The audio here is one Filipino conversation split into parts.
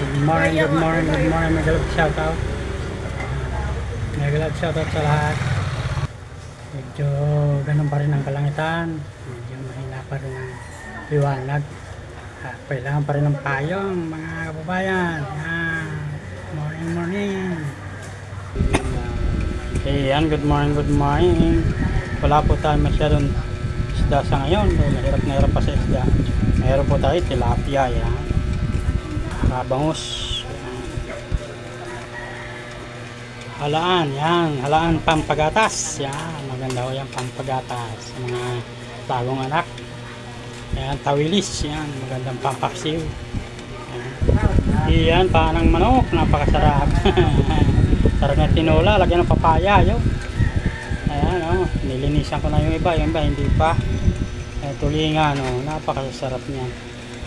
Good morning, good morning, good morning. Mega love shoutout. Mega love shoutout sa lahat. Medyo ganun pa rin ang kalangitan. Medyo mahina pa rin ang liwanag. Kailangan pa rin ng payong mga kababayan. Morning, morning. Ayan, good morning, good morning. Wala po tayo masyadong isda sa ngayon. Mahirap na hirap pa sa isda. Meron po tayo tilapia. Yan. Bangus. Halaan, yan. Halaan pampagatas. Yan, maganda ko yan pampagatas. Mga bagong anak. Yan, tawilis. Yan, magandang pampaksiw. Yan, panang manok. Napakasarap. Sarap na tinola. Lagyan ng papaya. Yo. Ayan, oh. Nilinisan ko na yung iba. Yung iba, hindi pa. Tulingan, oh. Napakasarap niya.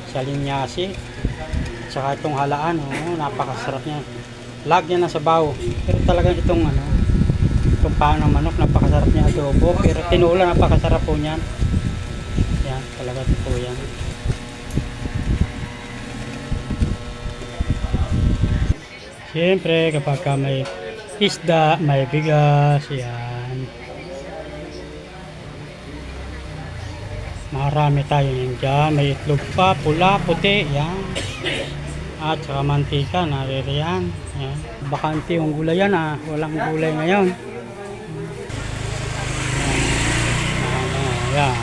Salinyasi. Saka itong halaan, oh, napakasarap niya. Lagyan na sabaw. Pero talagang itong itong panang manok, napakasarap niya adobo. Pero tinola, napakasarap po niyan. Yan, talaga ito po yan. Siyempre, kapag may isda, may bigas, yan. Marami tayo yan dyan. May itlog pa, pula, puti, yan. At saka mantika, naririyan. Yan. Bakante yung gulay yan, walang gulay ngayon. Yan.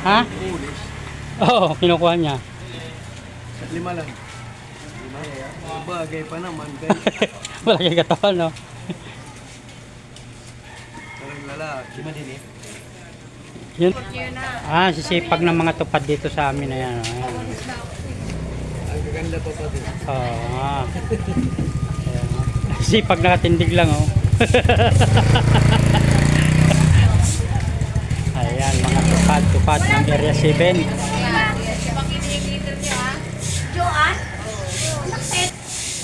Ha? Oo, kinukuha niya. 5 lang. Bagay pa naman. Malaki katawan, no? Parang lalaki. Madini. Yun. Sisipag ng mga tupad dito sa amin na yan. Ayan. Ang gaganda pa pa din. Oo. Sipag nakatindig lang, oh. Ayan, mga tupad ng Area 7.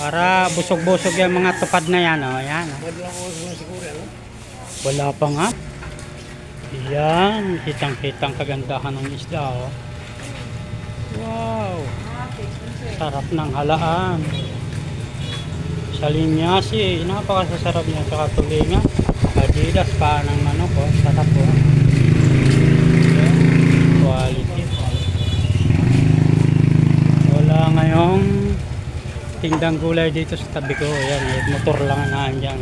Para busog-busog yung mga tupad na yan, oh. Ayan, oh. Wala pa nga. Ayan, kitang-kitang kagandahan ng isda, oh. Wow. Sarap ng halaan. Salinyasi, napakasasarap niya sa tulingan. Adidas pa ng manok, oh. Sarap, oh. Quality. Wala ngayong tindang gulay dito sa tabi ko. Ayan, motor lang na andyan.